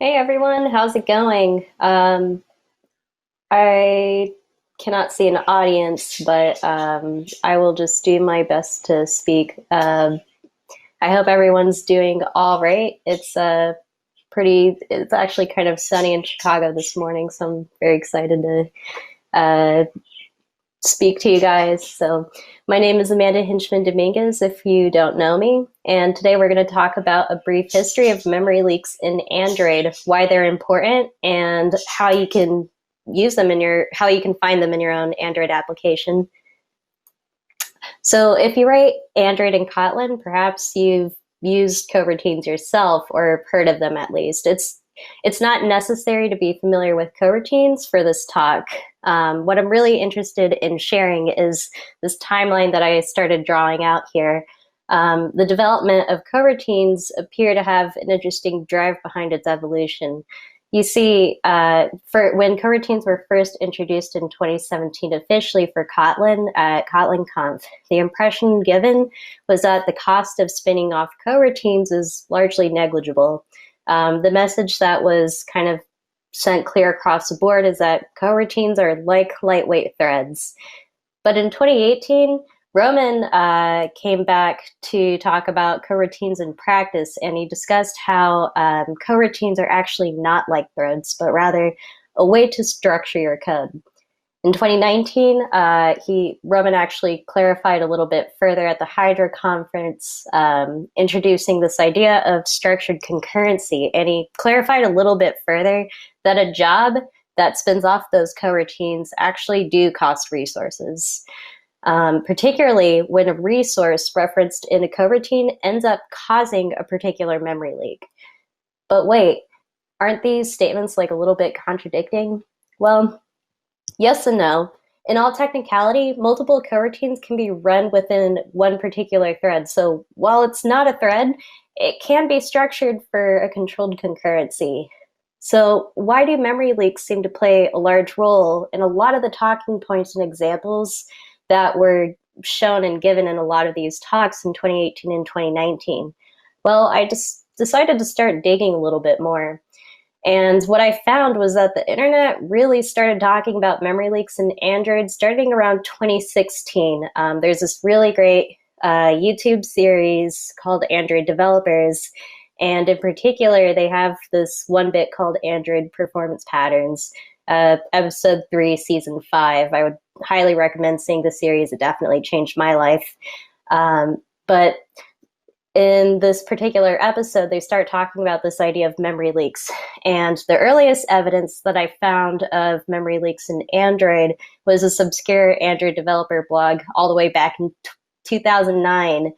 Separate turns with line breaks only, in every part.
Hey everyone, how's it going? I cannot see an audience, but I will just do my best to speak. I hope everyone's doing all right. It's actually kind of sunny in Chicago this morning, so I'm very excited to uh, speak to you guys. So, my name is Amanda Hinchman Dominguez, if you don't know me. And today we're going to talk about a brief history of memory leaks in Android, why they're important, and how you can how you can find them in your own Android application. So, if you write Android in Kotlin, perhaps you've used coroutines yourself or heard of them at least. It's not necessary to be familiar with coroutines for this talk. What I'm really interested in sharing is this timeline that I started drawing out here. The development of coroutines appear to have an interesting drive behind its evolution. You see, when coroutines were first introduced in 2017 officially for Kotlin at KotlinConf, the impression given was that the cost of spinning off coroutines is largely negligible. The message that was kind of sent clear across the board is that coroutines are like lightweight threads. But in 2018, Roman came back to talk about coroutines in practice, and he discussed how coroutines are actually not like threads, but rather a way to structure your code. In 2019, Roman actually clarified a little bit further at the Hydra conference, introducing this idea of structured concurrency. And he clarified a little bit further that a job that spins off those coroutines actually do cost resources, particularly when a resource referenced in a coroutine ends up causing a particular memory leak. But wait, aren't these statements like a little bit contradicting? Well, yes and no. In all technicality, multiple coroutines can be run within one particular thread. So while it's not a thread, it can be structured for a controlled concurrency. So why do memory leaks seem to play a large role in a lot of the talking points and examples that were shown and given in a lot of these talks in 2018 and 2019? Well, I just decided to start digging a little bit more. And what I found was that the internet really started talking about memory leaks in Android starting around 2016. There's this really great YouTube series called Android Developers. And in particular, they have this one bit called Android Performance Patterns, episode 3, season 5. I would highly recommend seeing the series. It definitely changed my life. But in this particular episode, they start talking about this idea of memory leaks. And the earliest evidence that I found of memory leaks in Android was this obscure Android developer blog all the way back in 2009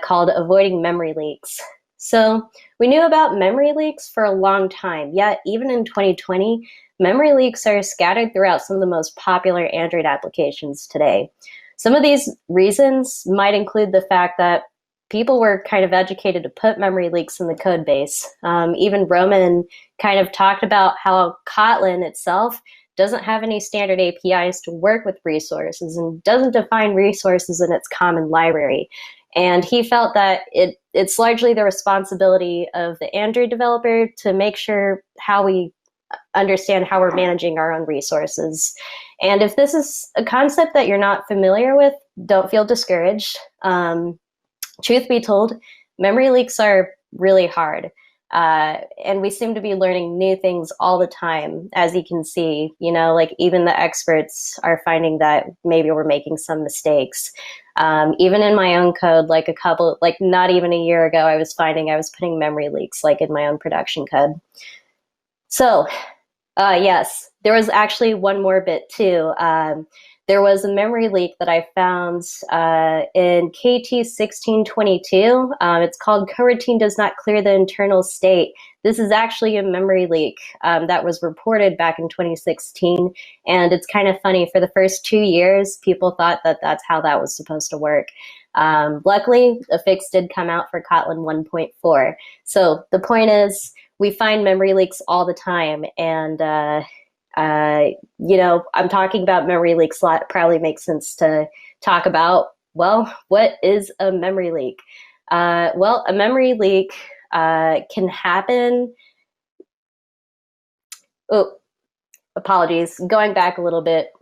called Avoiding Memory Leaks. So we knew about memory leaks for a long time, yet even in 2020, memory leaks are scattered throughout some of the most popular Android applications today. Some of these reasons might include the fact that people were kind of educated to put memory leaks in the code base. Even Roman kind of talked about how Kotlin itself doesn't have any standard APIs to work with resources and doesn't define resources in its common library. And he felt that it's largely the responsibility of the Android developer to make sure how we understand how we're managing our own resources. And if this is a concept that you're not familiar with, don't feel discouraged. Truth be told, memory leaks are really hard. And we seem to be learning new things all the time, as you can see. Like even the experts are finding that maybe we're making some mistakes. Even in my own code, like not even a year ago, I was finding I was putting memory leaks like in my own production code. So, yes, there was actually one more bit too. There was a memory leak that I found in KT1622. It's called Coroutine Does Not Clear the Internal State. This is actually a memory leak that was reported back in 2016. And it's kind of funny. For the first 2 years, people thought that that's how that was supposed to work. Luckily, a fix did come out for Kotlin 1.4. So the point is, we find memory leaks all the time. And I'm talking about memory leaks a lot. It probably makes sense to talk about, well, what is a memory leak? A memory leak can happen Oh, apologies. Going back a little bit.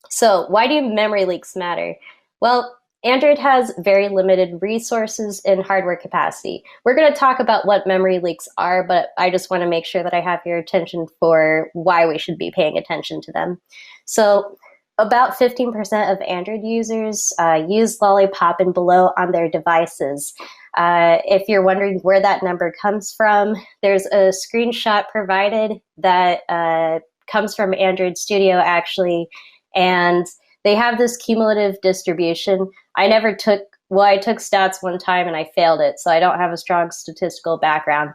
So why do memory leaks matter? Well, Android has very limited resources and hardware capacity. We're going to talk about what memory leaks are, but I just want to make sure that I have your attention for why we should be paying attention to them. So about 15% of Android users use Lollipop and below on their devices. If you're wondering where that number comes from, there's a screenshot provided that comes from Android Studio, actually, and they have this cumulative distribution. I took stats one time and I failed it, so I don't have a strong statistical background.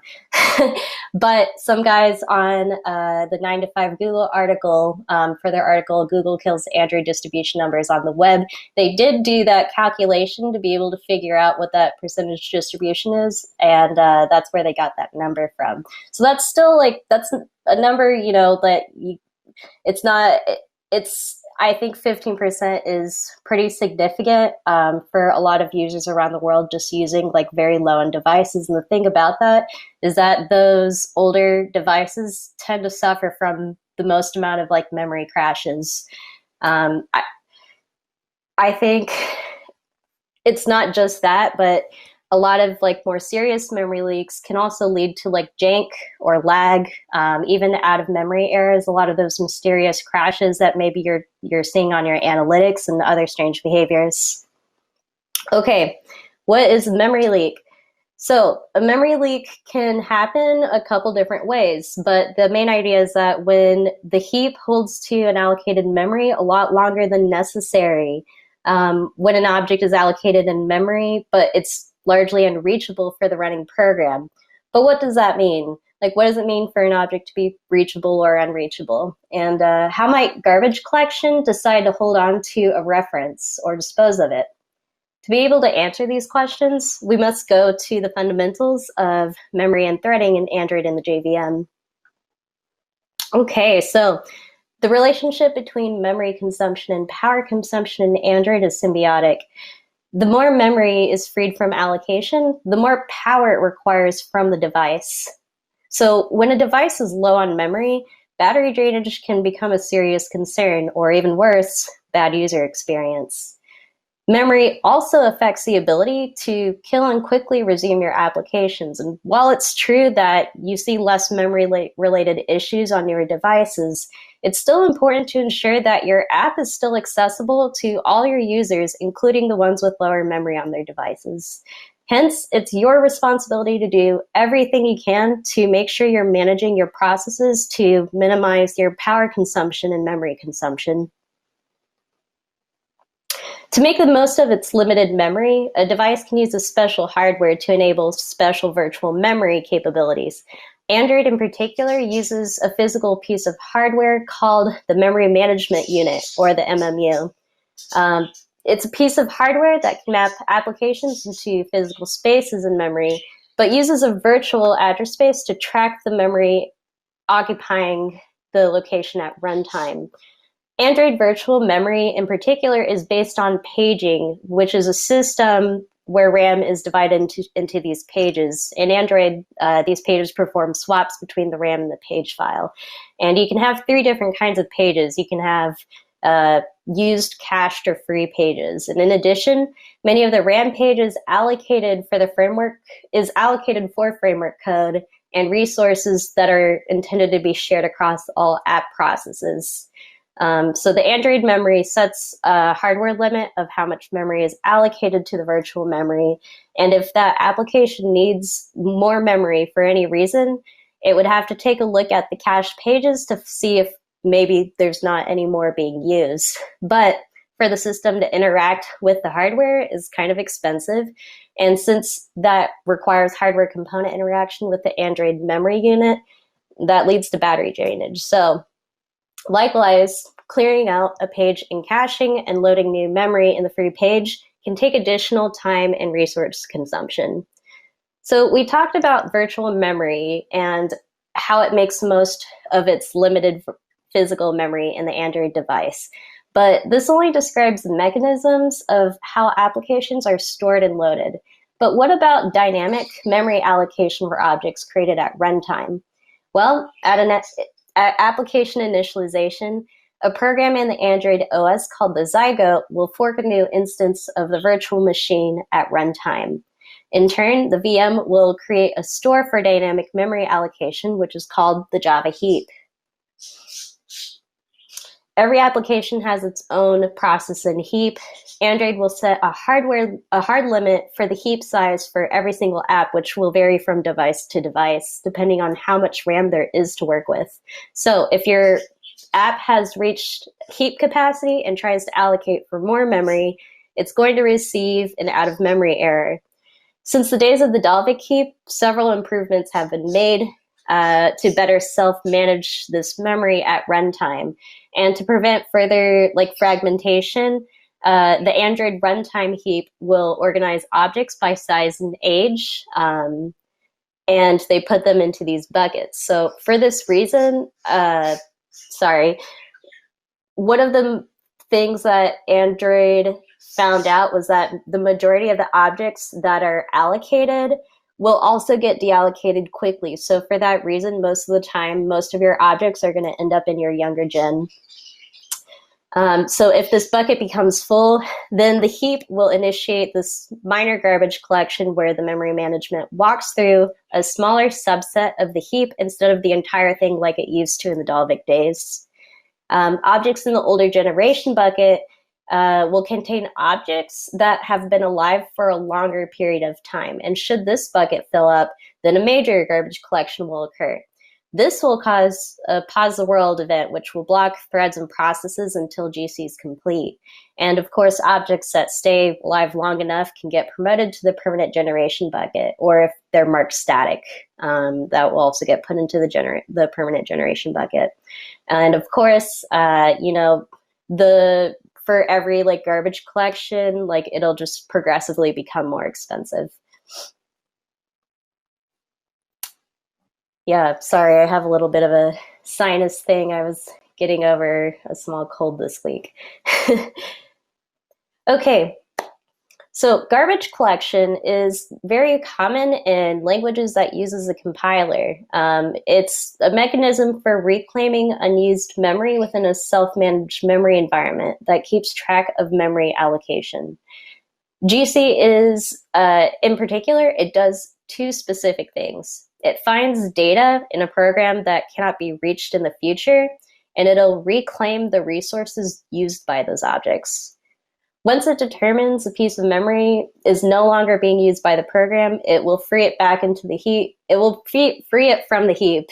But some guys on the 9 to 5 Google article, for their article, Google Kills Android Distribution Numbers on the Web, they did do that calculation to be able to figure out what that percentage distribution is, and that's where they got that number from. So that's still that's a number, that I think 15% is pretty significant for a lot of users around the world just using very low-end devices. And the thing about that is that those older devices tend to suffer from the most amount of memory crashes. I think it's not just that, but a lot of more serious memory leaks can also lead to jank or lag, even out of memory errors. A lot of those mysterious crashes that maybe you're seeing on your analytics and other strange behaviors. Okay, what is a memory leak? So a memory leak can happen a couple different ways, but the main idea is that when the heap holds to an allocated memory a lot longer than necessary, when an object is allocated in memory, but it's largely unreachable for the running program. But what does that mean? What does it mean for an object to be reachable or unreachable? And how might garbage collection decide to hold on to a reference or dispose of it? To be able to answer these questions, we must go to the fundamentals of memory and threading in Android and the JVM. Okay, so the relationship between memory consumption and power consumption in Android is symbiotic. The more memory is freed from allocation, the more power it requires from the device. So when a device is low on memory, battery drainage can become a serious concern, or even worse, bad user experience. Memory also affects the ability to kill and quickly resume your applications. And while it's true that you see less memory-related issues on your devices, it's still important to ensure that your app is still accessible to all your users, including the ones with lower memory on their devices. Hence, it's your responsibility to do everything you can to make sure you're managing your processes to minimize your power consumption and memory consumption. To make the most of its limited memory, a device can use a special hardware to enable special virtual memory capabilities. Android in particular uses a physical piece of hardware called the Memory Management Unit, or the MMU. It's a piece of hardware that can map applications into physical spaces in memory, but uses a virtual address space to track the memory occupying the location at runtime. Android virtual memory in particular is based on paging, which is a system where RAM is divided into these pages. In Android, these pages perform swaps between the RAM and the page file. And you can have 3 different kinds of pages. You can have used, cached, or free pages. And in addition, many of the RAM pages allocated for the framework is allocated for framework code and resources that are intended to be shared across all app processes. So the Android memory sets a hardware limit of how much memory is allocated to the virtual memory. And if that application needs more memory for any reason, it would have to take a look at the cached pages to see if maybe there's not any more being used. But for the system to interact with the hardware is kind of expensive. And since that requires hardware component interaction with the Android memory unit, that leads to battery drainage. So likewise, clearing out a page in caching and loading new memory in the free page can take additional time and resource consumption. So we talked about virtual memory and how it makes most of its limited physical memory in the Android device. But this only describes the mechanisms of how applications are stored and loaded. But what about dynamic memory allocation for objects created at runtime? Well, application initialization, a program in the Android OS called the Zygote will fork a new instance of the virtual machine at runtime. In turn, the VM will create a store for dynamic memory allocation, which is called the Java heap. Every application has its own process and heap. Android will set a hard limit for the heap size for every single app, which will vary from device to device, depending on how much RAM there is to work with. So if your app has reached heap capacity and tries to allocate for more memory, it's going to receive an out-of-memory error. Since the days of the Dalvik heap, several improvements have been made to better self-manage this memory at runtime. And to prevent further fragmentation, the Android runtime heap will organize objects by size and age, and they put them into these buckets. So for this reason, one of the things that Android found out was that the majority of the objects that are allocated will also get deallocated quickly. So for that reason, most of the time, most of your objects are going to end up in your younger gen. So if this bucket becomes full, then the heap will initiate this minor garbage collection where the memory management walks through a smaller subset of the heap instead of the entire thing like it used to in the Dalvik days. Objects in the older generation bucket will contain objects that have been alive for a longer period of time. And should this bucket fill up, then a major garbage collection will occur. This will cause a pause the world event, which will block threads and processes until GC is complete. And of course, objects that stay alive long enough can get promoted to the permanent generation bucket, or if they're marked static, that will also get put into the permanent generation bucket. And of course, for every garbage collection, it'll just progressively become more expensive. Yeah, sorry, I have a little bit of a sinus thing. I was getting over a small cold this week. Okay, so garbage collection is very common in languages that uses a compiler. It's a mechanism for reclaiming unused memory within a self-managed memory environment that keeps track of memory allocation. GC is, in particular, it does two specific things. It finds data in a program that cannot be reached in the future, and it'll reclaim the resources used by those objects. Once it determines a piece of memory is no longer being used by the program, it will free it back into the heap. It will free it from the heap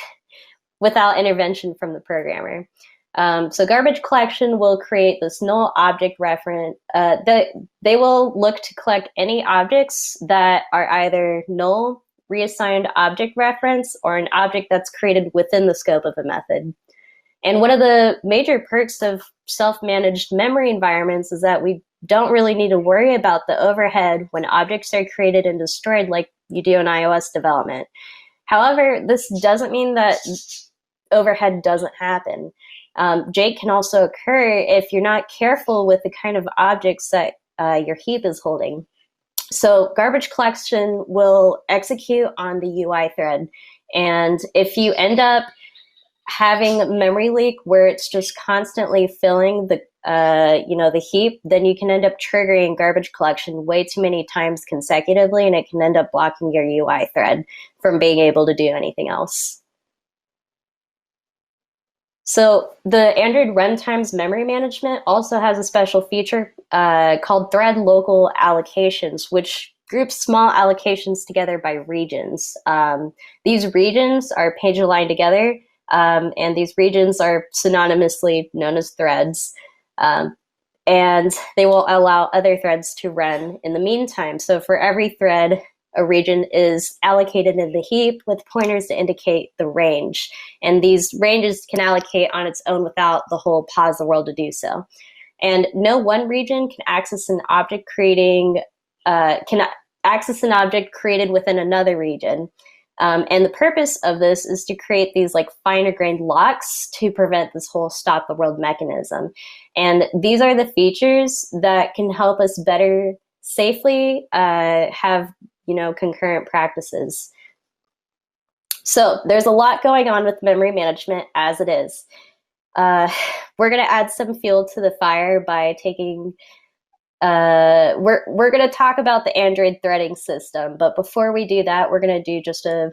without intervention from the programmer. So garbage collection will create this null object reference. They will look to collect any objects that are either null, reassigned object reference, or an object that's created within the scope of a method. And one of the major perks of self-managed memory environments is that we don't really need to worry about the overhead when objects are created and destroyed like you do in iOS development. However, this doesn't mean that overhead doesn't happen. Jake can also occur if you're not careful with the kind of objects that your heap is holding. So garbage collection will execute on the UI thread. And if you end up having memory leak where it's just constantly filling the heap, then you can end up triggering garbage collection way too many times consecutively, and it can end up blocking your UI thread from being able to do anything else. So the Android runtime's memory management also has a special feature called thread local allocations, which groups small allocations together by regions. These regions are page aligned together, and these regions are synonymously known as threads. And they will allow other threads to run in the meantime. So for every thread, a region is allocated in the heap with pointers to indicate the range. And these ranges can allocate on its own without the whole pause the world to do so. And no one region can access an object created within another region. And the purpose of this is to create these finer grained locks to prevent this whole stop the world mechanism. And these are the features that can help us better safely have concurrent practices. So there's a lot going on with memory management as it is. We're going to add some fuel to the fire by taking we're going to talk about the Android threading system, but before we do that, we're going to do just a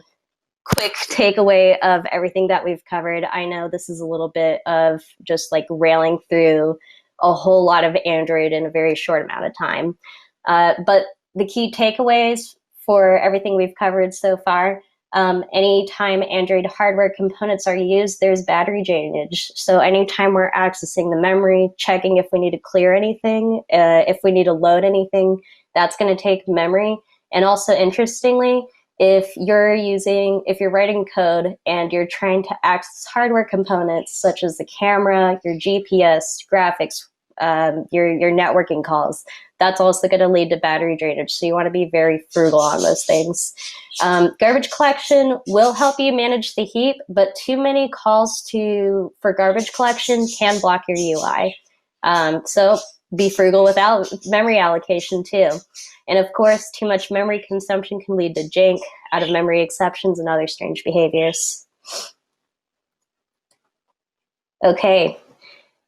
quick takeaway of everything that we've covered. I know this is a little bit of just like railing through a whole lot of Android in a very short amount of time. But the key takeaways for everything we've covered so far, anytime Android hardware components are used, there's battery drainage. So anytime we're accessing the memory, checking if we need to clear anything, if we need to load anything, that's going to take memory. And also, interestingly, if you're writing code and you're trying to access hardware components such as the camera, your GPS, graphics, your networking calls, that's also going to lead to battery drainage. So you want to be very frugal on those things. Garbage collection will help you manage the heap, but too many calls for garbage collection can block your UI. So be frugal with memory allocation too. And of course, too much memory consumption can lead to jank, out of memory exceptions, and other strange behaviors. Okay,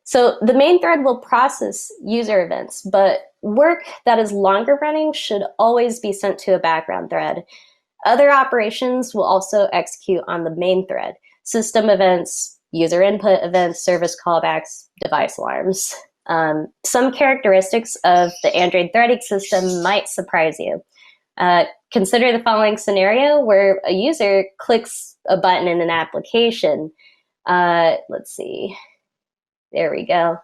so the main thread will process user events, but work that is longer running should always be sent to a background thread. Other operations will also execute on the main thread: system events, user input events, service callbacks, device alarms. Some characteristics of the Android threading system might surprise you. Consider the following scenario where a user clicks a button in an application. Let's see. There we go.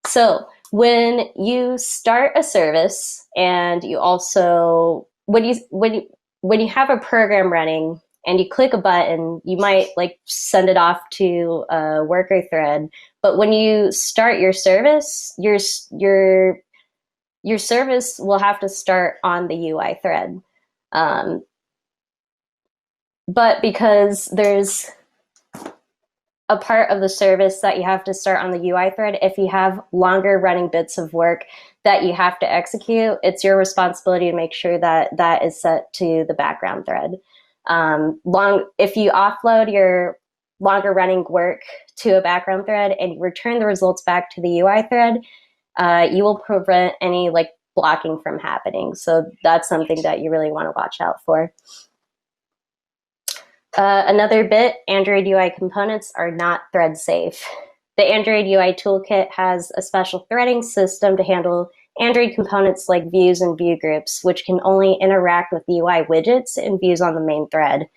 So when you start a service, and you also when you have a program running and you click a button, you might like send it off to a worker thread. But when you start your service, your service will have to start on the UI thread. But because there's a part of the service that you have to start on the UI thread, if you have longer running bits of work that you have to execute, it's your responsibility to make sure that that is set to the background thread. If you offload your longer running work to a background thread and you return the results back to the UI thread, you will prevent any like blocking from happening. So that's something that you really want to watch out for. Another bit, Android UI components are not thread safe. The Android UI toolkit has a special threading system to handle Android components like views and view groups, which can only interact with UI widgets and views on the main thread.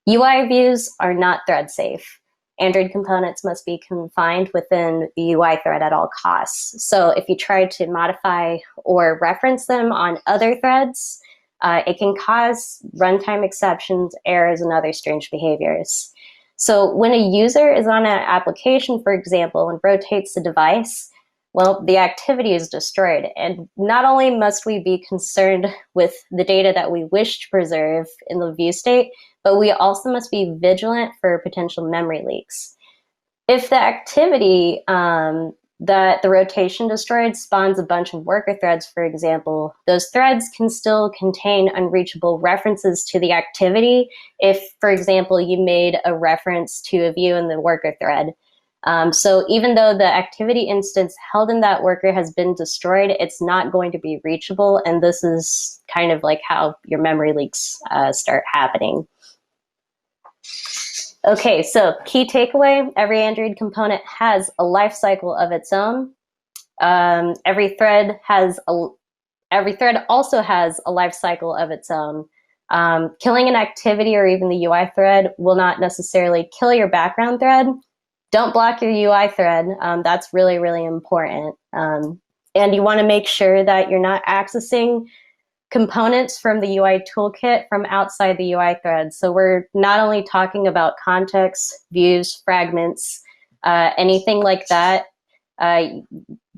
UI views are not thread safe. Android components must be confined within the UI thread at all costs. So if you try to modify or reference them on other threads, it can cause runtime exceptions, errors, and other strange behaviors. So when a user is on an application, for example, and rotates the device, well, the activity is destroyed. And not only must we be concerned with the data that we wish to preserve in the view state, but we also must be vigilant for potential memory leaks. If the activity that the rotation destroyed spawns a bunch of worker threads, for example, those threads can still contain unreachable references to the activity if, for example, you made a reference to a view in the worker thread. So even though the activity instance held in that worker has been destroyed, it's not going to be reachable, and this is kind of like how your memory leaks start happening. Okay, so key takeaway, every Android component has a life cycle of its own. Every thread also has a life cycle of its own. Killing an activity or even the UI thread will not necessarily kill your background thread. Don't block your UI thread. That's really, really important. And you want to make sure that you're not accessing components from the UI toolkit from outside the UI thread. So we're not only talking about context, views, fragments, anything like that.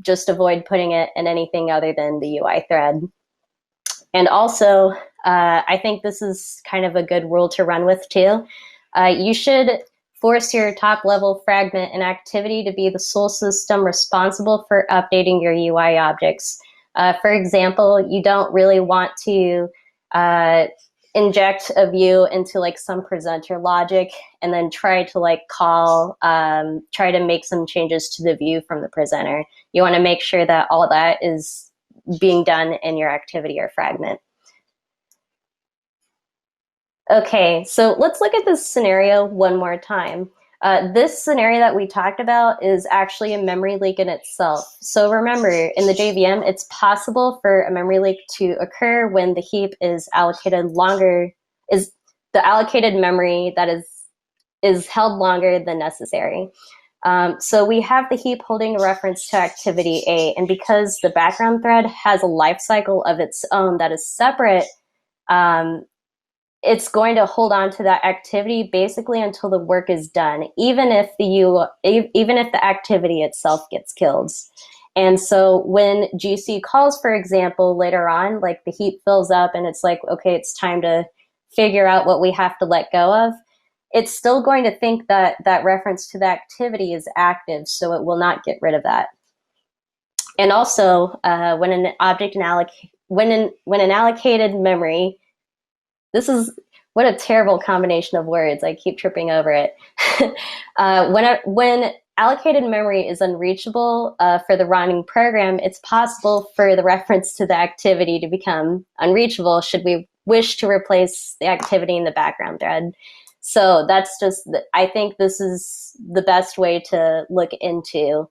Just avoid putting it in anything other than the UI thread. And also, I think this is kind of a good rule to run with too. You should force your top level fragment and activity to be the sole system responsible for updating your UI objects. For example, you don't really want to inject a view into like some presenter logic and then try to like try to make some changes to the view from the presenter. You want to make sure that all that is being done in your activity or fragment. Okay, so let's look at this scenario one more time. This scenario that we talked about is actually a memory leak in itself. So remember, in the JVM, it's possible for a memory leak to occur when the heap is allocated longer, is the allocated memory that is held longer than necessary. So we have the heap holding a reference to activity A, and because the background thread has a life cycle of its own that is separate, it's going to hold on to that activity basically until the work is done, even if the activity itself gets killed. And so when GC calls, for example, later on, like the heap fills up and it's like, okay, it's time to figure out what we have to let go of, it's still going to think that that reference to the activity is active, so it will not get rid of that. And also, when an allocated memory, this is what a terrible combination of words. I keep tripping over it. When allocated memory is unreachable for the running program, it's possible for the reference to the activity to become unreachable should we wish to replace the activity in the background thread. So that's just, I think this is the best way to look into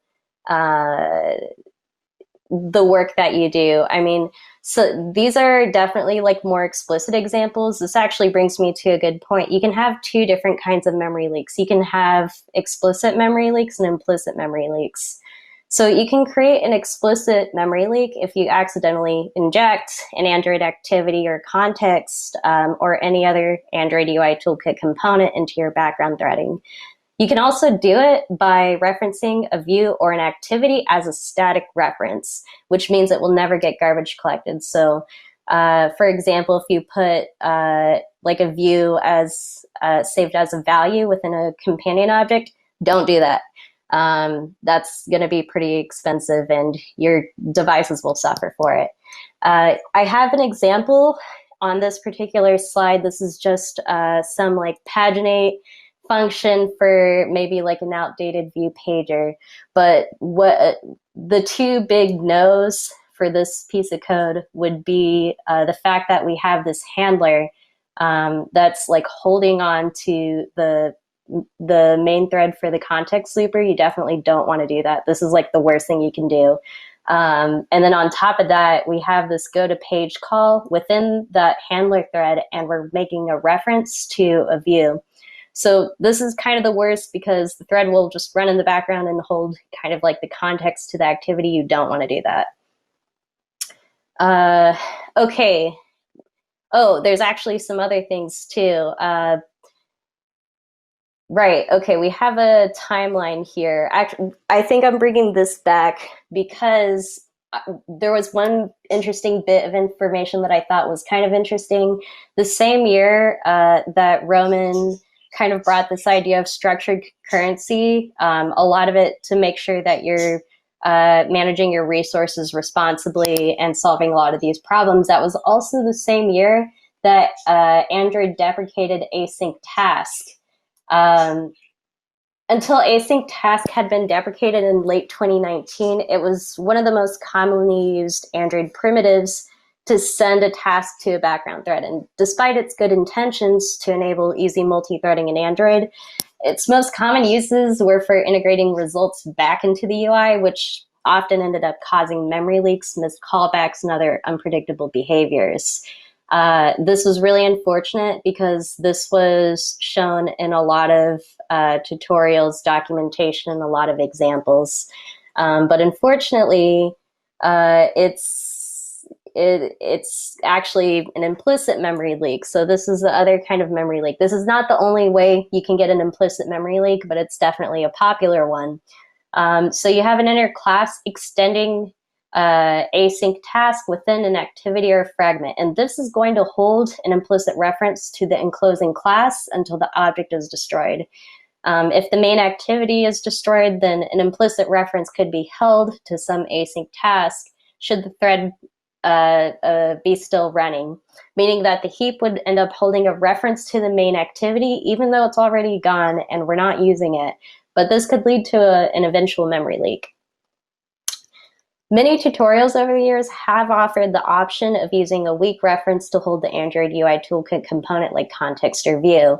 the work that you do. I mean, so these are definitely like more explicit examples. This actually brings me to a good point. You can have two different kinds of memory leaks. You can have explicit memory leaks and implicit memory leaks. So you can create an explicit memory leak if you accidentally inject an Android activity or context or any other Android UI toolkit component into your background threading. You can also do it by referencing a view or an activity as a static reference, which means it will never get garbage collected. So, for example, if you put like a view as saved as a value within a companion object, don't do that. That's going to be pretty expensive and your devices will suffer for it. I have an example on this particular slide. This is just some like paginate function for maybe like an outdated view pager. But what the two big no's for this piece of code would be the fact that we have this handler that's like holding on to the main thread for the context looper. You definitely don't want to do that. This is like the worst thing you can do. And then on top of that, we have this go to page call within that handler thread, and we're making a reference to a view. So this is kind of the worst because the thread will just run in the background and hold kind of like the context to the activity. You don't want to do that. Okay. Oh, there's actually some other things too. Right. Okay. We have a timeline here. Actually, I think I'm bringing this back because there was one interesting bit of information that I thought was kind of interesting. The same year that Roman kind of brought this idea of structured concurrency, a lot of it to make sure that you're managing your resources responsibly and solving a lot of these problems. That was also the same year that Android deprecated AsyncTask. Until AsyncTask had been deprecated in late 2019, it was one of the most commonly used Android primitives to send a task to a background thread. And despite its good intentions to enable easy multi-threading in Android, its most common uses were for integrating results back into the UI, which often ended up causing memory leaks, missed callbacks, and other unpredictable behaviors. This was really unfortunate because this was shown in a lot of tutorials, documentation, and a lot of examples. But unfortunately, it's actually an implicit memory leak. So this is the other kind of memory leak. This is not the only way you can get an implicit memory leak, but it's definitely a popular one. So you have an inner class extending async task within an activity or fragment. And this is going to hold an implicit reference to the enclosing class until the object is destroyed. If the main activity is destroyed, then an implicit reference could be held to some async task should the thread be still running, meaning that the heap would end up holding a reference to the main activity, even though it's already gone and we're not using it. But this could lead to an eventual memory leak. Many tutorials over the years have offered the option of using a weak reference to hold the Android UI toolkit component like context or view.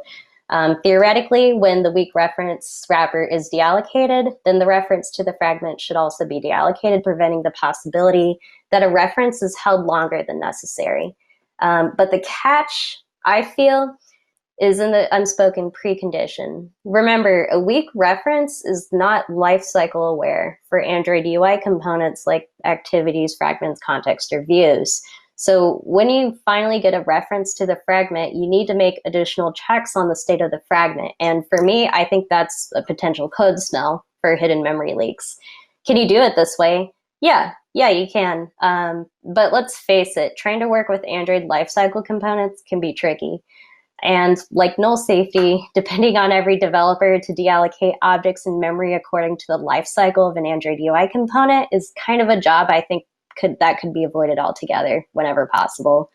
Theoretically, when the weak reference wrapper is deallocated, then the reference to the fragment should also be deallocated, preventing the possibility that a reference is held longer than necessary. But the catch, I feel, is in the unspoken precondition. Remember, a weak reference is not lifecycle aware for Android UI components like activities, fragments, context, or views. So when you finally get a reference to the fragment, you need to make additional checks on the state of the fragment. And for me, I think that's a potential code smell for hidden memory leaks. Can you do it this way? Yeah, you can. But let's face it, trying to work with Android lifecycle components can be tricky. And like null safety, depending on every developer to deallocate objects in memory according to the lifecycle of an Android UI component is kind of a job I think could be avoided altogether whenever possible.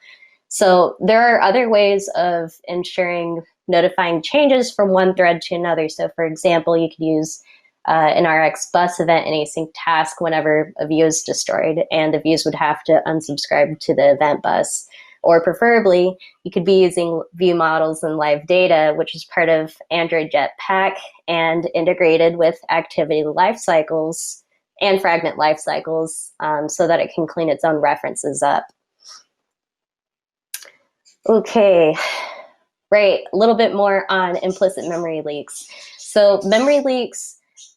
So there are other ways of ensuring notifying changes from one thread to another. So for example, you could use an RX bus event in AsyncTask whenever a view is destroyed, and the views would have to unsubscribe to the event bus. Or preferably, you could be using view models and live data, which is part of Android Jetpack and integrated with activity lifecycles and fragment lifecycles so that it can clean its own references up. Okay, right, a little bit more on implicit memory leaks. So memory leaks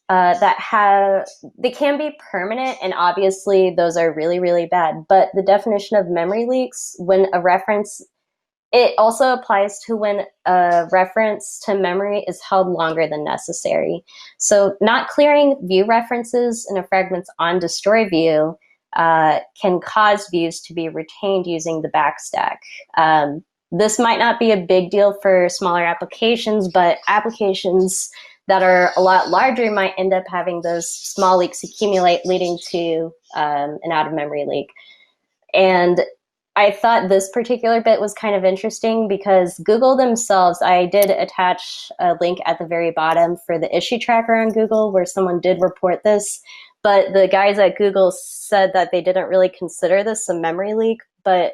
they can be permanent, and obviously those are really, really bad. But the definition of memory leaks, when a reference, it also applies to when a reference to memory is held longer than necessary. So not clearing view references in a fragment's onDestroy view can cause views to be retained using the backstack. This might not be a big deal for smaller applications, but applications that are a lot larger might end up having those small leaks accumulate, leading to an out-of-memory leak. And I thought this particular bit was kind of interesting because Google themselves, I did attach a link at the very bottom for the issue tracker on Google where someone did report this, but the guys at Google said that they didn't really consider this a memory leak, but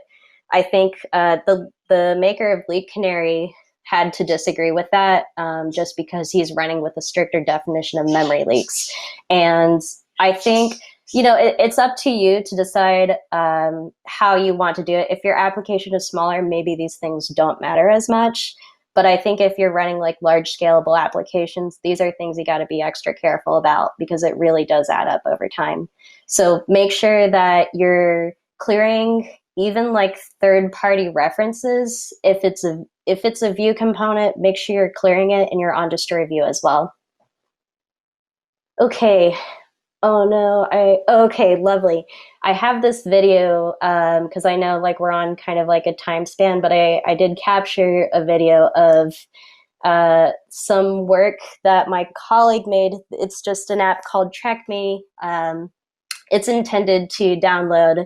I think the maker of Leak Canary had to disagree with that just because he's running with a stricter definition of memory leaks. And I think, it's up to you to decide how you want to do it. If your application is smaller, maybe these things don't matter as much. But I think if you're running like large scalable applications, these are things you got to be extra careful about because it really does add up over time. So make sure that you're clearing even like third-party references. If it's a view component, make sure you're clearing it in your onDestroy view as well. Okay. Oh no, okay, lovely. I have this video because I know like we're on kind of like a time span, but I did capture a video of some work that my colleague made. It's just an app called Track Me. It's intended to download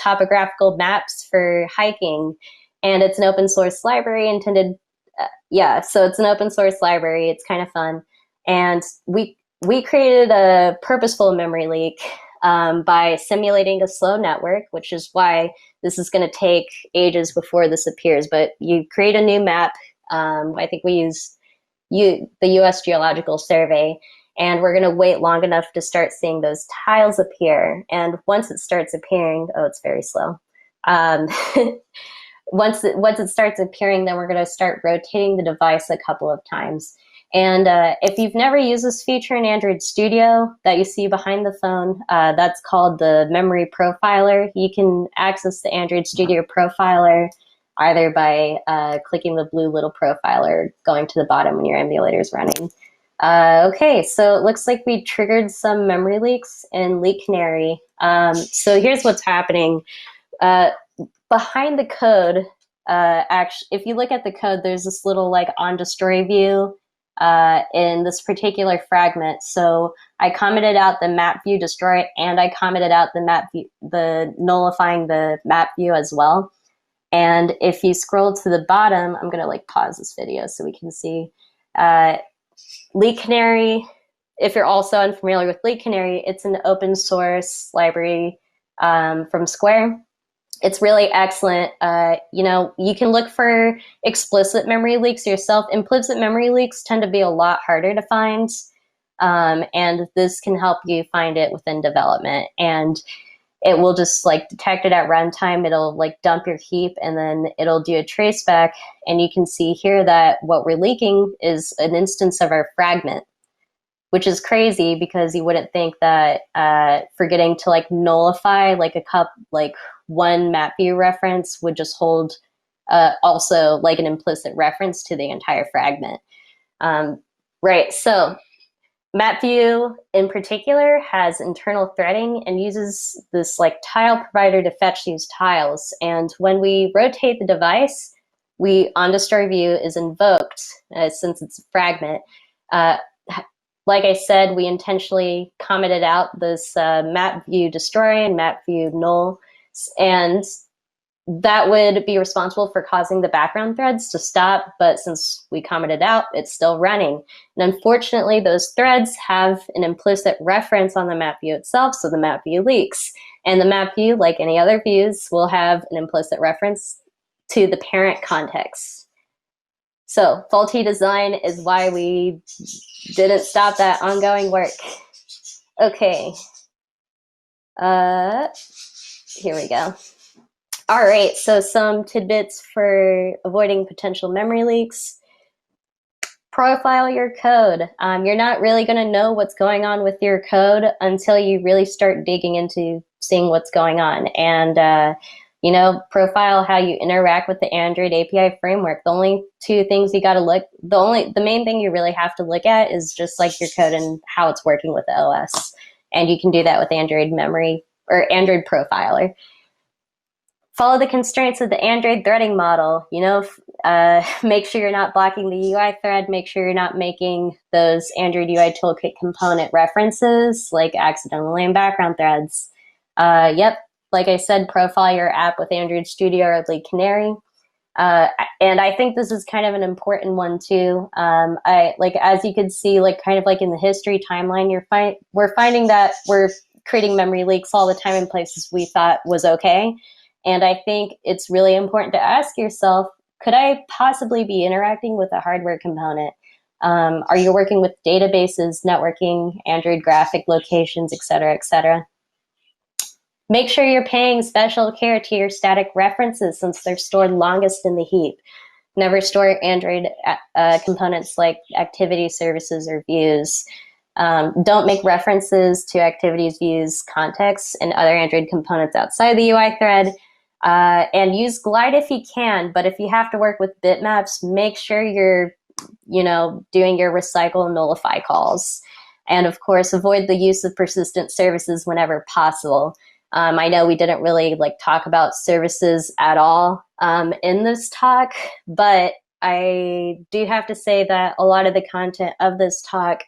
topographical maps for hiking, and it's an open source library intended, so it's an open source library. It's kind of fun. And we created a purposeful memory leak by simulating a slow network, which is why this is going to take ages before this appears. But you create a new map. I think we use the US Geological Survey, and we're going to wait long enough to start seeing those tiles appear. And once it starts appearing, it's very slow. Once it starts appearing, then we're going to start rotating the device a couple of times. And if you've never used this feature in Android Studio that you see behind the phone, that's called the Memory Profiler. You can access the Android Studio Profiler either by clicking the blue little profiler or going to the bottom when your emulator is running. Okay, so it looks like we triggered some memory leaks in Leak Canary. So here's what's happening. Behind the code, actually, if you look at the code, there's this little like onDestroy view in this particular fragment. So I commented out the map view destroy, and I commented out the map view, the nullifying the map view as well. And if you scroll to the bottom, I'm gonna like pause this video so we can see. Leak Canary, if you're also unfamiliar with Leak Canary, it's an open source library from Square. It's really excellent. You can look for explicit memory leaks yourself. Implicit memory leaks tend to be a lot harder to find. And this can help you find it within development. And it will just like detect it at runtime. It'll like dump your heap, and then it'll do a traceback. And you can see here that what we're leaking is an instance of our fragment, which is crazy because you wouldn't think that forgetting to like nullify like one map view reference would just hold also like an implicit reference to the entire fragment. Right, so map view in particular has internal threading and uses this like tile provider to fetch these tiles. And when we rotate the device, onDestroy view is invoked since it's a fragment. Like I said, we intentionally commented out this map view destroy and map view null, and that would be responsible for causing the background threads to stop. But since we commented out, it's still running. And unfortunately, those threads have an implicit reference on the map view itself, so the map view leaks. And the map view, like any other views, will have an implicit reference to the parent context. So faulty design is why we didn't stop that ongoing work. Okay. Here we go. All right, so some tidbits for avoiding potential memory leaks. Profile your code. You're not really going to know what's going on with your code until you really start digging into seeing what's going on. And profile how you interact with the Android API framework. The only two things you got to the main thing you really have to look at is just like your code and how it's working with the OS. And you can do that with Android memory or Android profiler. Follow the constraints of the Android threading model. Make sure you're not blocking the UI thread. Make sure you're not making those Android UI toolkit component references like accidental lame background threads. Like I said, profile your app with Android Studio or Leak Canary. And I think this is kind of an important one too. As you can see, kind of in the history timeline, we're finding that we're creating memory leaks all the time in places we thought was okay. And I think it's really important to ask yourself, could I possibly be interacting with a hardware component? Are you working with databases, networking, Android graphic locations, et cetera, et cetera? Make sure you're paying special care to your static references since they're stored longest in the heap. Never store Android components like activity services or views. Don't make references to activities, views, contexts, and other Android components outside the UI thread. And use glide if you can, but if you have to work with bitmaps, make sure you're, doing your recycle and nullify calls. And of course, avoid the use of persistent services whenever possible. I know we didn't really talk about services at all in this talk, but I do have to say that a lot of the content of this talk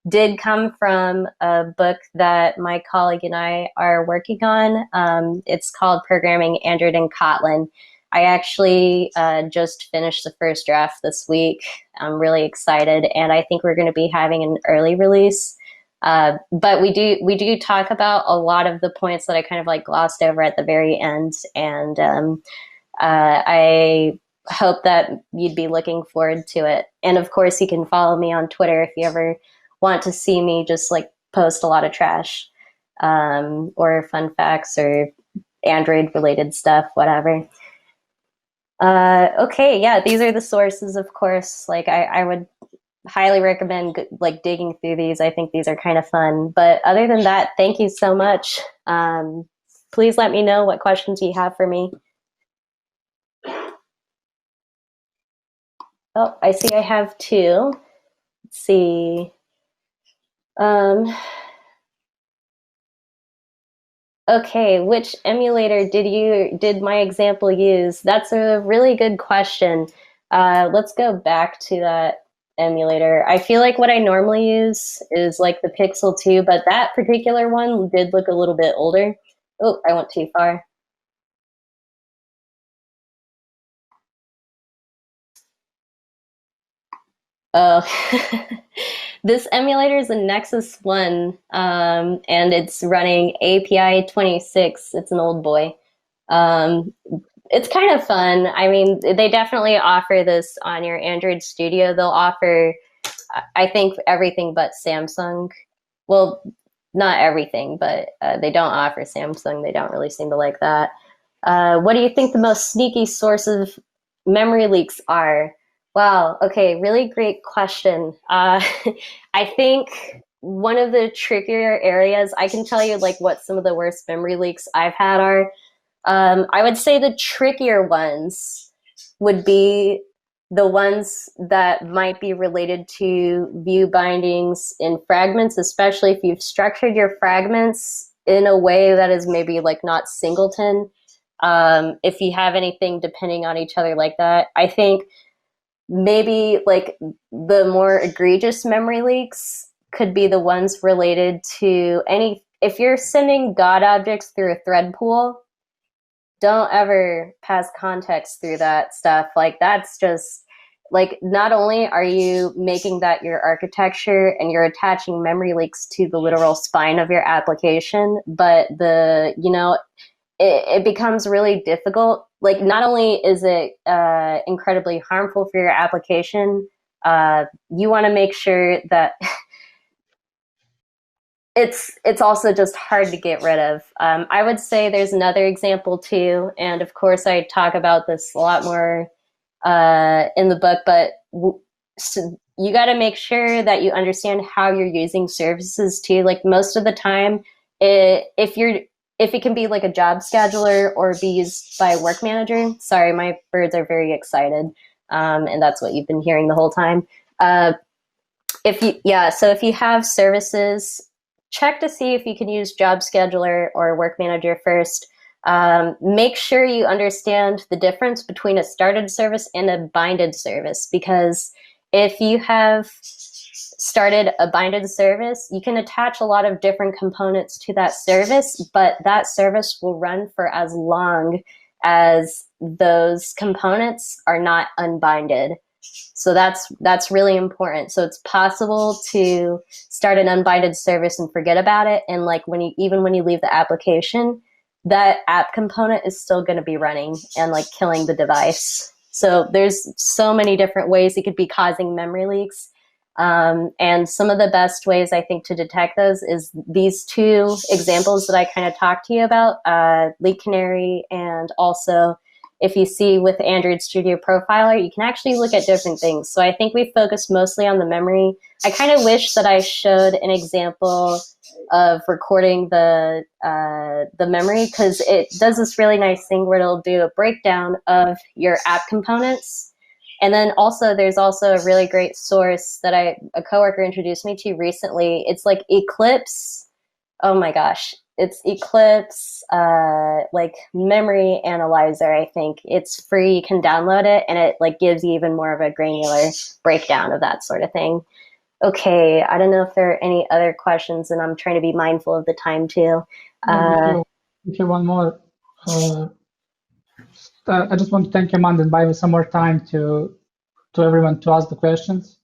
did come from a book that my colleague and I are working on. It's called Programming Android in Kotlin. I actually just finished the first draft this week. I'm really excited, and I think we're going to be having an early release. But we do talk about a lot of the points that I kind of glossed over at the very end, and I hope that you'd be looking forward to it. And of course, you can follow me on Twitter if you ever want to see me just post a lot of trash or fun facts or Android related stuff, whatever. Okay, yeah, these are the sources, of course. I would highly recommend digging through these. I think these are kind of fun. But other than that, thank you so much. Please let me know what questions you have for me. Oh, I see I have two. Let's see. Okay, which emulator did my example use? That's a really good question. Let's go back to that emulator. I feel like what I normally use is like the Pixel 2, but that particular one did look a little bit older. Oh, I went too far. Oh, this emulator is a Nexus 1, and it's running API 26. It's an old boy. Um, it's kind of fun. I mean, they definitely offer this on your Android Studio. They'll offer, I think, everything but Samsung. Well, not everything, but they don't offer Samsung. They don't really seem to like that. What do you think the most sneaky source of memory leaks are? Wow. Okay. Really great question. I think one of the trickier areas, I can tell you like what some of the worst memory leaks I've had are. I would say the trickier ones would be the ones that might be related to view bindings in fragments, especially if you've structured your fragments in a way that is maybe like not singleton. If you have anything depending on each other like that, I think maybe like the more egregious memory leaks could be the ones related to any, if you're sending God objects through a thread pool, don't ever pass context through that stuff. Like that's just like, not only are you making that your architecture and you're attaching memory leaks to the literal spine of your application, but it becomes really difficult. Like not only is it incredibly harmful for your application, you want to make sure that it's also just hard to get rid of. I would say there's another example too, and of course I talk about this a lot more in the book, but so you got to make sure that you understand how you're using services too. Like most of the time, if it can be like a job scheduler or be used by a work manager. Sorry, my birds are very excited, and that's what you've been hearing the whole time. So if you have services, check to see if you can use job scheduler or work manager first. Make sure you understand the difference between a started service and a binded service, because if you have started a binded service, you can attach a lot of different components to that service, but that service will run for as long as those components are not unbinded. So that's really important. So it's possible to start an unbinded service and forget about it. And like even when you leave the application, that app component is still going to be running and like killing the device. So there's so many different ways it could be causing memory leaks. And some of the best ways I think to detect those is these two examples that I kind of talked to you about, Leak Canary, and also if you see with Android Studio Profiler, you can actually look at different things. So I think we focused mostly on the memory. I kind of wish that I showed an example of recording the memory, because it does this really nice thing where it'll do a breakdown of your app components. And then also there's also a really great source that a coworker introduced me to recently. It's like Eclipse. Oh my gosh. It's Eclipse, like memory analyzer, I think. It's free, you can download it, and it like gives you even more of a granular breakdown of that sort of thing. Okay, I don't know if there are any other questions, and I'm trying to be mindful of the time too.
If you want more, I just want to thank Amanda and buy me some more time to everyone to ask the questions.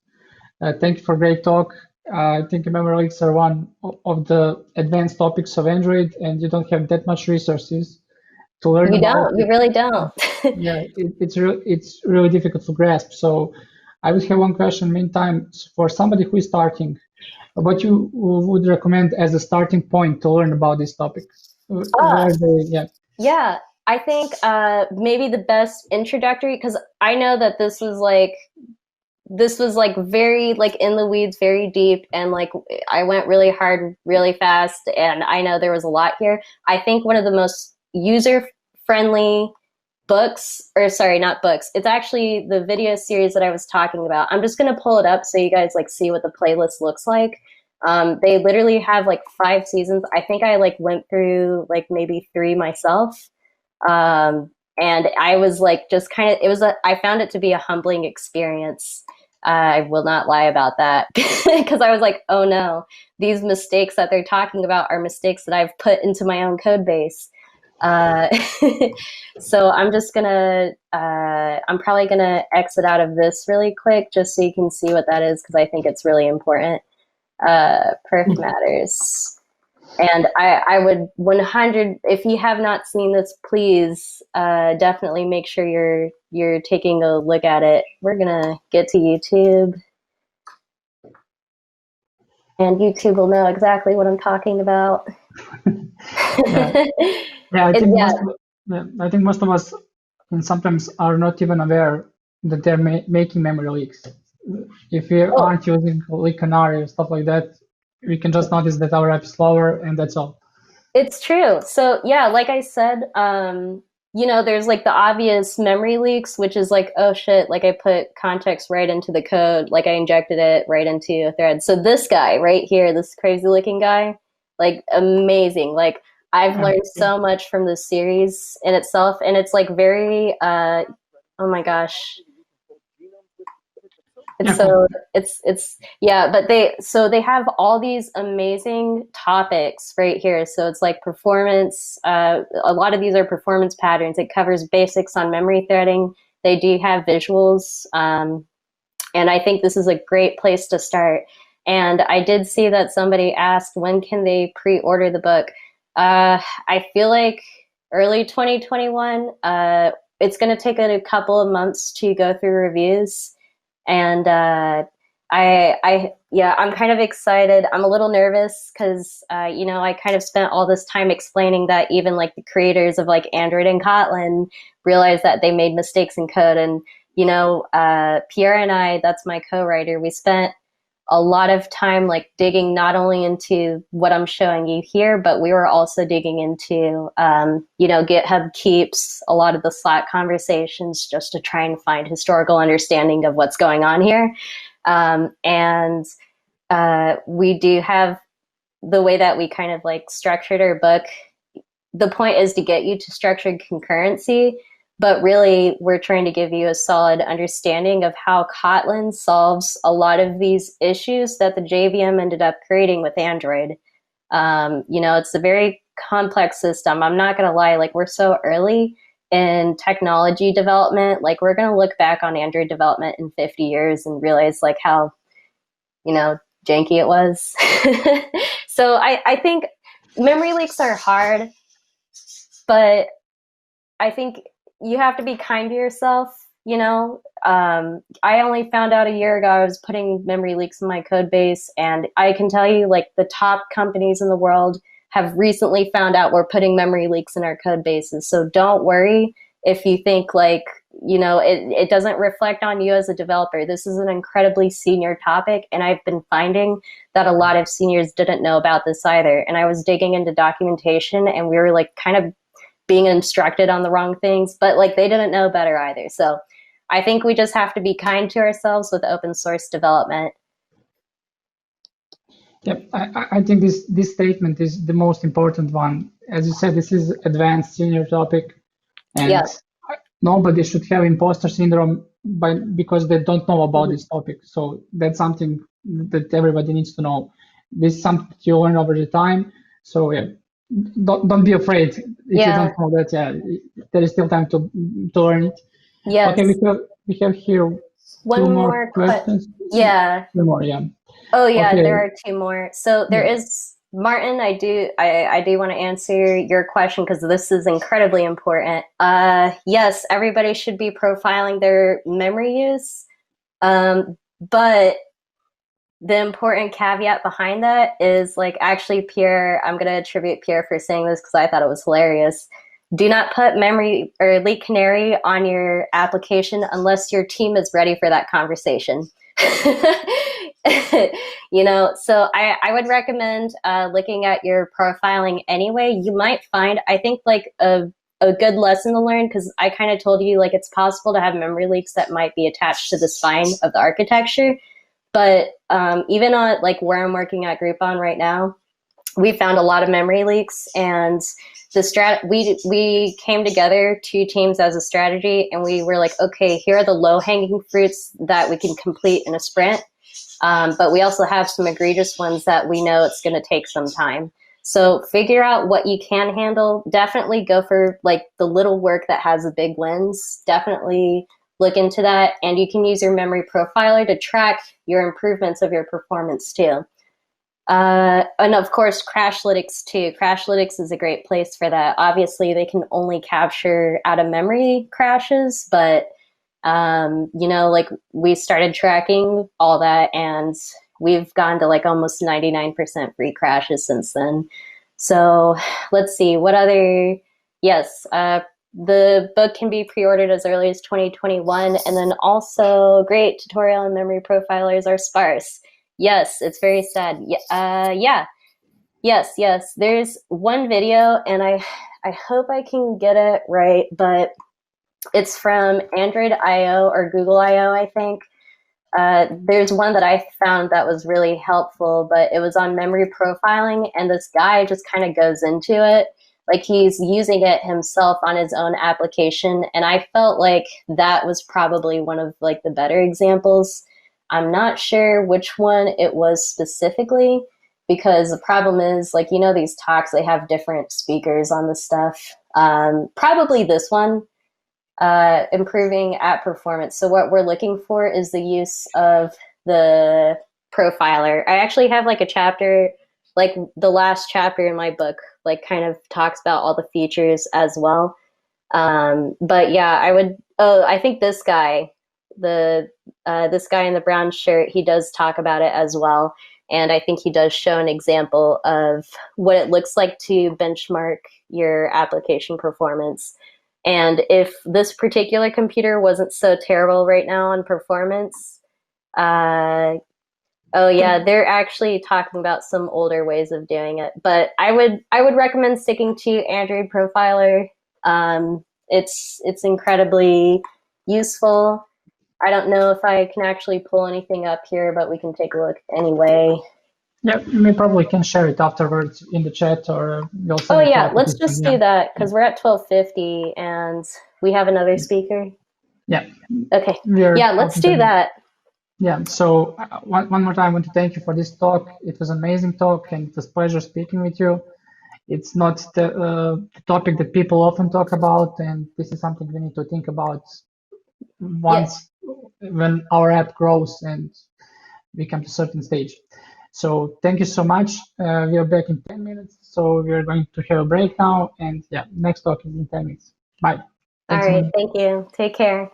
Thank you for a great talk. I think memory leaks are one of the advanced topics of Android, and you don't have that much resources to learn about.
You really don't.
Yeah, it's really difficult to grasp. So I would have one question. Meantime, for somebody who is starting, what you would recommend as a starting point to learn about this topic?
Yeah, I think maybe the best introductory, because I know that this was like very like in the weeds, very deep, and like I went really hard really fast, and I know there was a lot here. I think one of the most user friendly books, or sorry, not books, it's actually the video series that I was talking about. I'm just going to pull it up so you guys like see what the playlist looks like. They literally have like 5 seasons. I think I like went through like maybe 3 myself. And I was like, just kind of, I found it to be a humbling experience. I will not lie about that because I was like, oh no, these mistakes that they're talking about are mistakes that I've put into my own code base. Uh, so I'm probably gonna exit out of this really quick just so you can see what that is because I think it's really important. Perf matters. And I would 100, if you have not seen this, please definitely make sure you're taking a look at it. We're gonna get to YouTube, and YouTube will know exactly what I'm talking about.
Yeah, yeah. I think
Yeah,
most of us sometimes are not even aware that they're making memory leaks. If we
oh,
aren't using leak canary or stuff like that, we can just notice that our app is slower, and that's all.
it's true. So yeah, like I said, there's like the obvious memory leaks, which is like, oh shit, like I put context right into the code, like I injected it right into a thread. So this guy right here, this crazy looking guy, like amazing. Like I've learned so much from this series in itself, and it's like very, oh my gosh, it's
Yeah, cool.
so it's yeah, but they have all these amazing topics right here. So it's like performance. A lot of these are performance patterns. It covers basics on memory threading. They do have visuals, and I think this is a great place to start. And I did see that somebody asked when can they pre-order the book. I feel like early 2021. It's going to take a couple of months to go through reviews. And yeah, I'm kind of excited. I'm a little nervous because, I kind of spent all this time explaining that even like the creators of like Android and Kotlin realized that they made mistakes in code. And, Pierre and I, that's my co-writer, we spent a lot of time like digging not only into what I'm showing you here, but we were also digging into, GitHub keeps a lot of the Slack conversations just to try and find historical understanding of what's going on here. And we do have the way that we kind of like structured our book. The point is to get you to structured concurrency, but really we're trying to give you a solid understanding of how Kotlin solves a lot of these issues that the JVM ended up creating with Android. It's a very complex system. I'm not going to lie, like we're so early in technology development. Like we're going to look back on Android development in 50 years and realize like how, janky it was. So I think memory leaks are hard, but I think you have to be kind to yourself. I only found out a year ago I was putting memory leaks in my code base, and I can tell you, like, the top companies in the world have recently found out we're putting memory leaks in our code bases. So don't worry if you think like, it doesn't reflect on you as a developer. This is an incredibly senior topic, and I've been finding that a lot of seniors didn't know about this either. And I was digging into documentation, and we were like kind of being instructed on the wrong things, but like they didn't know better either. So I think we just have to be kind to ourselves with open source development.
Yep, I think this statement is the most important one. As you said, this is advanced senior topic, and
Yeah.
nobody should have imposter syndrome because they don't know about this topic. So that's something that everybody needs to know. This is something you learn over the time. So yeah, don't be afraid if you don't know that. Yeah, there is still time to learn it.
Yes.
Okay, we have here
one more
questions.
Yeah.
Two more, yeah.
Oh yeah,
okay.
There are two more. So there is Martin. I do want to answer your question because this is incredibly important. Yes, everybody should be profiling their memory use, but the important caveat behind that is like actually Pierre, I'm going to attribute Pierre for saying this because I thought it was hilarious. Do not put memory or leak canary on your application unless your team is ready for that conversation. So I would recommend looking at your profiling anyway. You might find, I think, like a good lesson to learn, because I kind of told you like it's possible to have memory leaks that might be attached to the spine of the architecture. But even on like where I'm working at Groupon right now, we found a lot of memory leaks, and we came together, two teams as a strategy, and we were like, okay, here are the low hanging fruits that we can complete in a sprint. But we also have some egregious ones that we know it's going to take some time. So figure out what you can handle. Definitely go for like the little work that has the big wins. Definitely look into that. And you can use your memory profiler to track your improvements of your performance too. And of course, Crashlytics too. Crashlytics is a great place for that. Obviously, they can only capture out of memory crashes, but like we started tracking all that, and we've gone to like almost 99% free crashes since then. So let's see what other. Yes, the book can be pre-ordered as early as 2021, and then also great tutorial and memory profilers are sparse. Yes, it's very sad. Yeah. Yes. There's one video, and I hope I can get it right, but it's from Android I/O or Google I/O, I think. There's one that I found that was really helpful, but it was on memory profiling, and this guy just kind of goes into it. Like he's using it himself on his own application, and I felt like that was probably one of like the better examples. I'm not sure which one it was specifically, because the problem is, like, these talks, they have different speakers on the stuff. Probably this one, improving app performance. So what we're looking for is the use of the profiler. I actually have like a chapter, like the last chapter in my book, like kind of talks about all the features as well. But yeah, I think this guy, this guy in the brown shirt, he does talk about it as well. And I think he does show an example of what it looks like to benchmark your application performance. And if this particular computer wasn't so terrible right now on performance, oh yeah, they're actually talking about some older ways of doing it. But I would recommend sticking to Android Profiler. It's incredibly useful. I don't know if I can actually pull anything up here, but we can take a look anyway.
Yeah, we probably can share it afterwards in the chat, or we'll send
Oh
it
yeah,
out.
let's just do that, because we're at 12:50 and we have another speaker.
Yeah.
Okay. Yeah, let's do that.
Yeah. So one more time, I want to thank you for this talk. It was an amazing talk, and it was a pleasure speaking with you. It's not the topic that people often talk about, and this is something we need to think about once when our app grows and we come to a certain stage. So thank you so much. We are back in 10 minutes. So we are going to have a break now. And yeah, next talk is in 10 minutes. Bye.
All right. Thank you. Take care.